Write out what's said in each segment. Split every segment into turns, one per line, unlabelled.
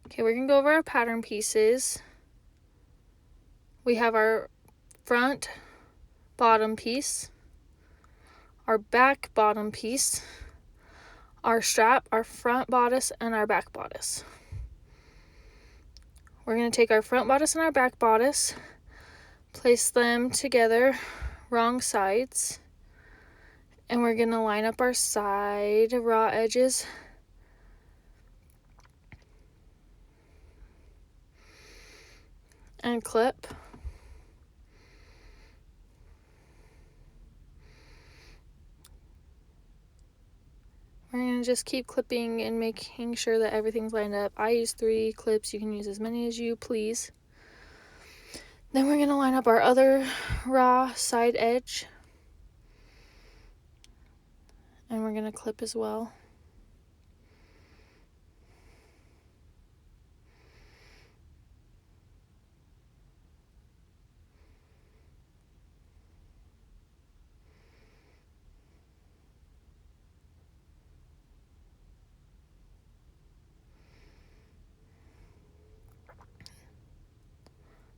Okay, we're gonna go over our pattern pieces. We have our front bottom piece, our back bottom piece, our strap, our front bodice, and our back bodice. We're going to take our front bodice and our back bodice, place them together wrong sides, and we're going to line up our side raw edges and clip. We're going to just keep clipping and making sure that everything's lined up. I use 3 clips. You can use as many as you please. Then we're going to line up our other raw side edge. And we're going to clip as well.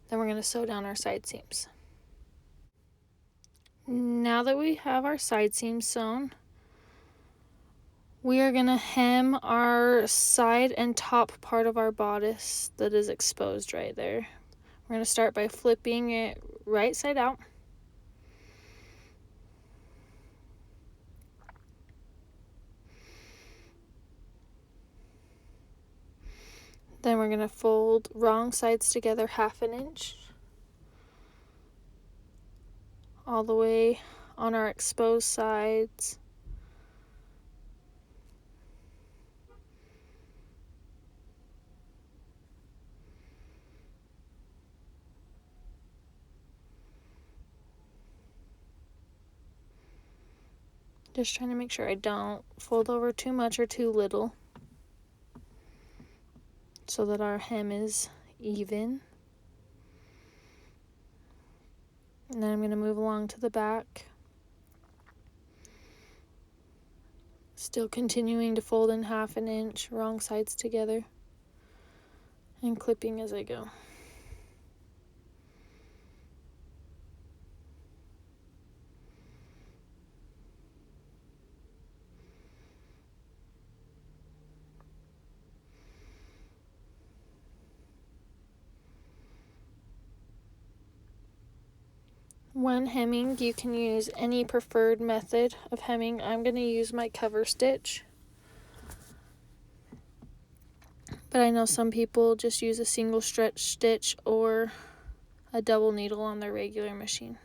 Then we're going to sew down our side seams. Now that we have our side seams sewn, we are going to hem our side and top part of our bodice that is exposed right there. We're going to start by flipping it right side out. Then we're going to fold wrong sides together 1/2 inch all the way on our exposed sides. Just trying to make sure I don't fold over too much or too little so that our hem is even. And then I'm going to move along to the back. Still continuing to fold in 1/2 inch, wrong sides together, and clipping as I go. When hemming, you can use any preferred method of hemming. I'm going to use my cover stitch, but I know some people just use a single stretch stitch or a double needle on their regular machine.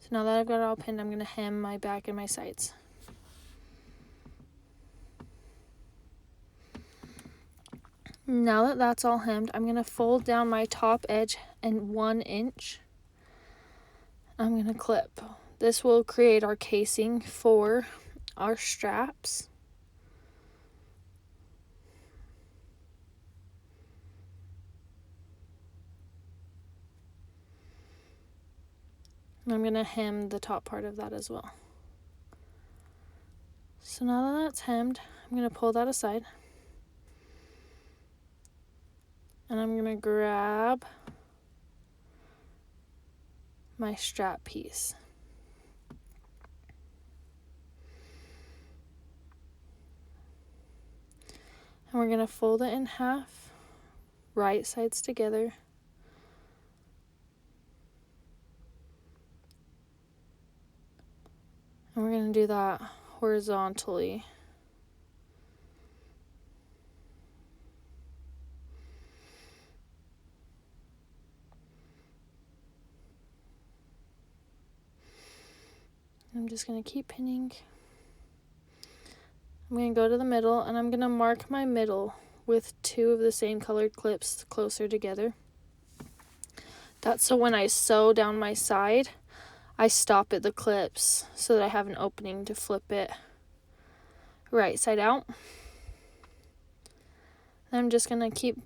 So now that I've got it all pinned, I'm going to hem my back and my sides. Now that that's all hemmed, I'm going to fold down my top edge and 1 inch. I'm going to clip. This will create our casing for our straps. And I'm going to hem the top part of that as well. So now that that's hemmed, I'm going to pull that aside. And I'm going to grab my strap piece. And we're going to fold it in half, right sides together. And we're going to do that horizontally. I'm just going to keep pinning. I'm going to go to the middle and I'm going to mark my middle with 2 of the same colored clips closer together. That's so when I sew down my side, I stop at the clips so that I have an opening to flip it right side out. And I'm just going to keep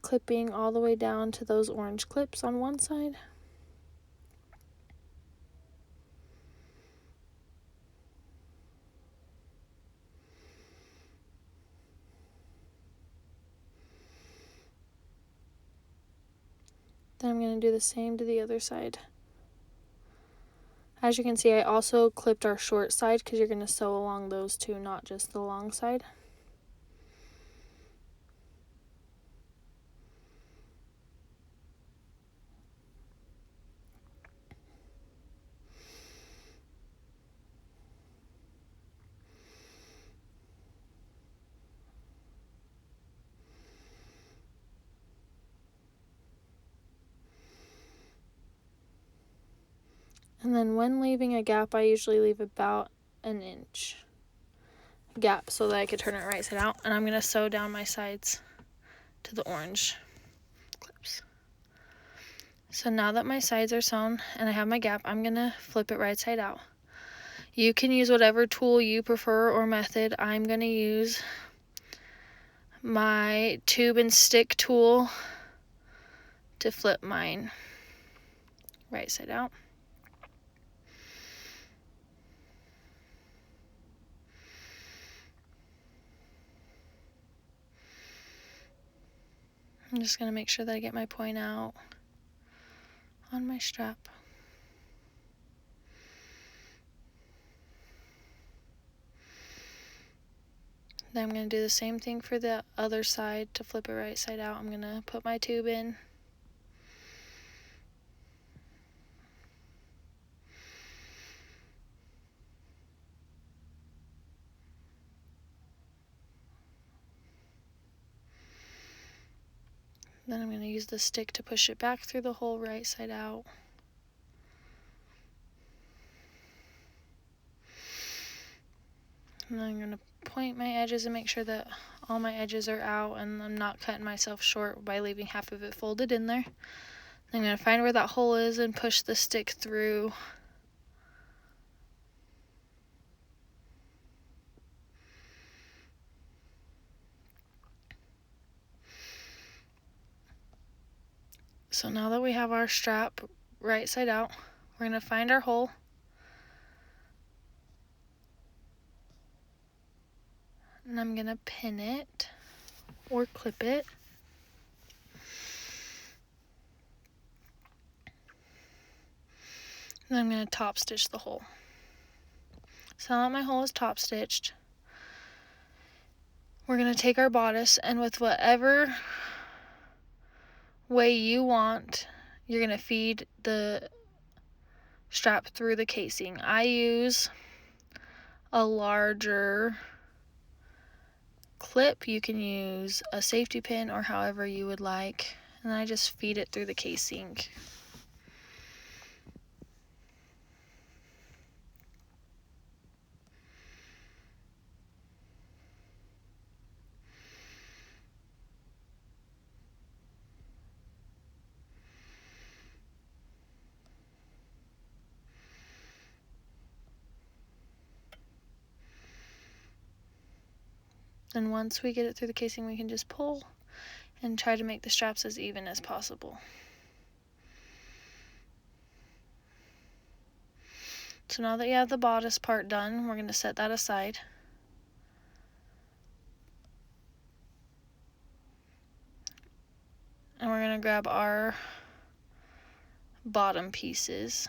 clipping all the way down to those orange clips on one side. Then I'm going to do the same to the other side. As you can see, I also clipped our short side because you're going to sew along those two, not just the long side. And then when leaving a gap, I usually leave about an inch gap so that I could turn it right side out. And I'm going to sew down my sides to the orange clips. So now that my sides are sewn and I have my gap, I'm going to flip it right side out. You can use whatever tool you prefer or method. I'm going to use my tube and stick tool to flip mine right side out. I'm just going to make sure that I get my point out on my strap. Then I'm going to do the same thing for the other side to flip it right side out. I'm going to put my tube in. Then I'm going to use the stick to push it back through the hole right side out. And then I'm going to point my edges and make sure that all my edges are out and I'm not cutting myself short by leaving half of it folded in there. Then I'm going to find where that hole is and push the stick through. So now that we have our strap right side out, we're going to find our hole. And I'm going to pin it or clip it. And I'm going to top stitch the hole. So now that my hole is top stitched, we're going to take our bodice and with whatever way you want, you're going to feed the strap through the casing. I use a larger clip. You can use a safety pin or however you would like, and I just feed it through the casing. And once we get it through the casing, we can just pull and try to make the straps as even as possible. So now that you have the bodice part done, we're going to set that aside. And we're going to grab our bottom pieces.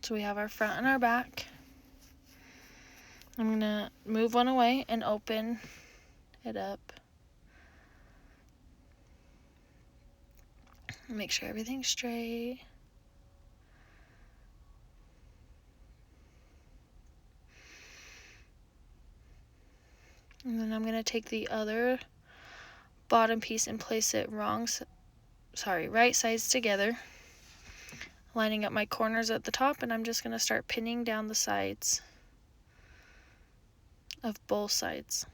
So we have our front and our back. I'm going to move one away and open it up. Make sure everything's straight. And then I'm going to take the other bottom piece and place it right sides together, lining up my corners at the top, and I'm just going to start pinning down the sides of both sides.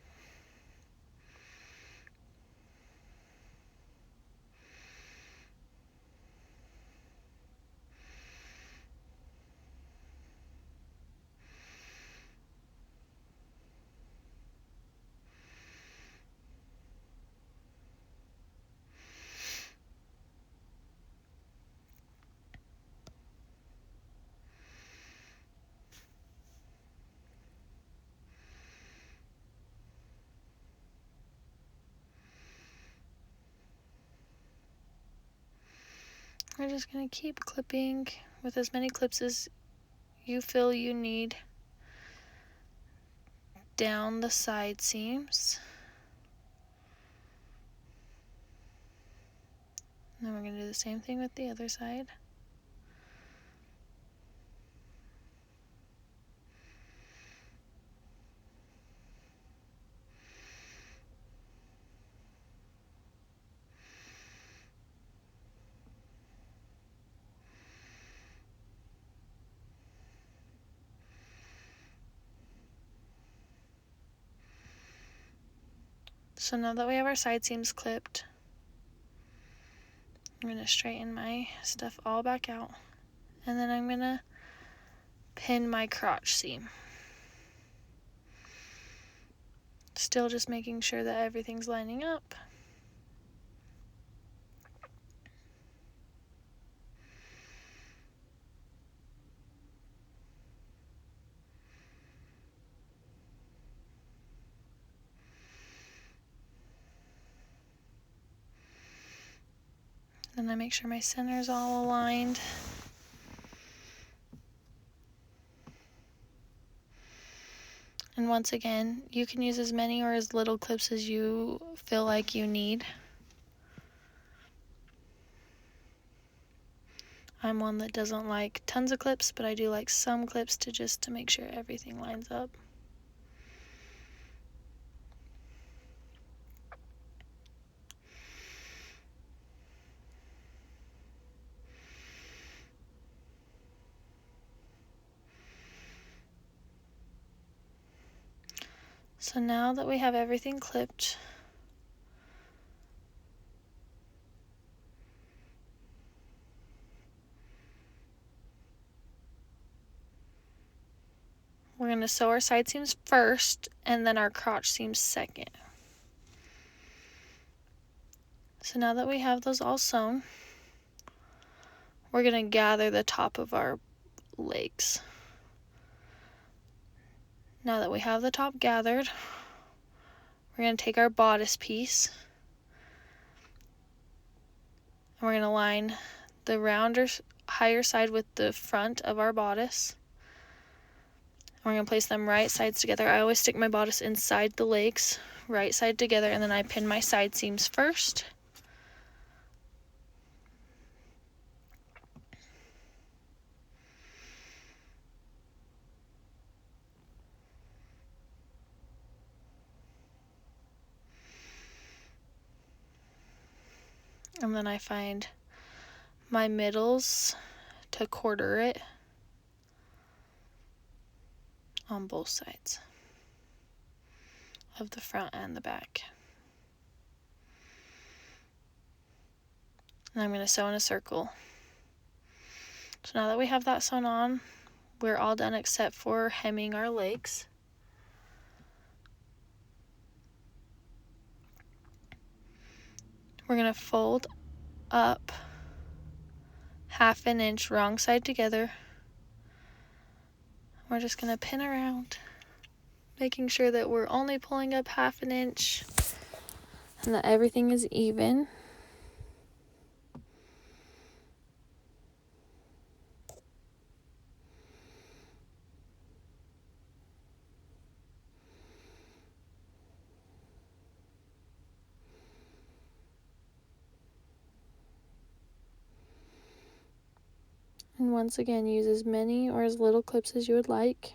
we're just going to keep clipping with as many clips as you feel you need down the side seams. And then we're going to do the same thing with the other side. So now that we have our side seams clipped, I'm going to straighten my stuff all back out, and then I'm going to pin my crotch seam. Still just making sure that everything's lining up. Then I make sure my center's all aligned. And once again, you can use as many or as little clips as you feel like you need. I'm one that doesn't like tons of clips, but I do like some clips to make sure everything lines up. So now that we have everything clipped, we're going to sew our side seams first and then our crotch seams second. So now that we have those all sewn, we're going to gather the top of our legs. Now that we have the top gathered, we're going to take our bodice piece and we're going to line the rounder, higher side with the front of our bodice. We're going to place them right sides together. I always stick my bodice inside the legs, right side together, and then I pin my side seams first. And then I find my middles to quarter it on both sides of the front and the back. And I'm going to sew in a circle. So now that we have that sewn on, we're all done except for hemming our legs. We're going to fold up 1/2 inch wrong side together. We're just going to pin around, making sure that we're only pulling up 1/2 inch and that everything is even. And once again, use as many or as little clips as you would like.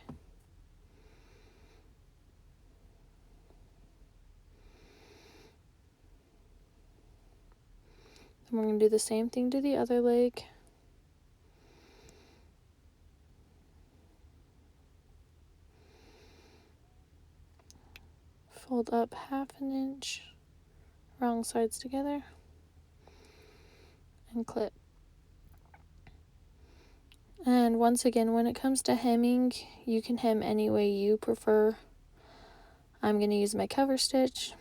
And we're going to do the same thing to the other leg. Fold up 1/2 inch, wrong sides together, and clip. And once again, when it comes to hemming, you can hem any way you prefer. I'm going to use my cover stitch,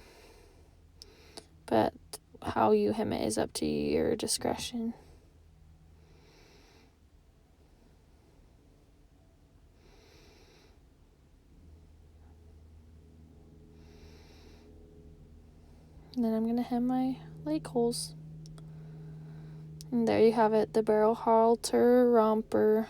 but how you hem it is up to your discretion. And then I'm going to hem my leg holes. And there you have it, the barrel halter romper.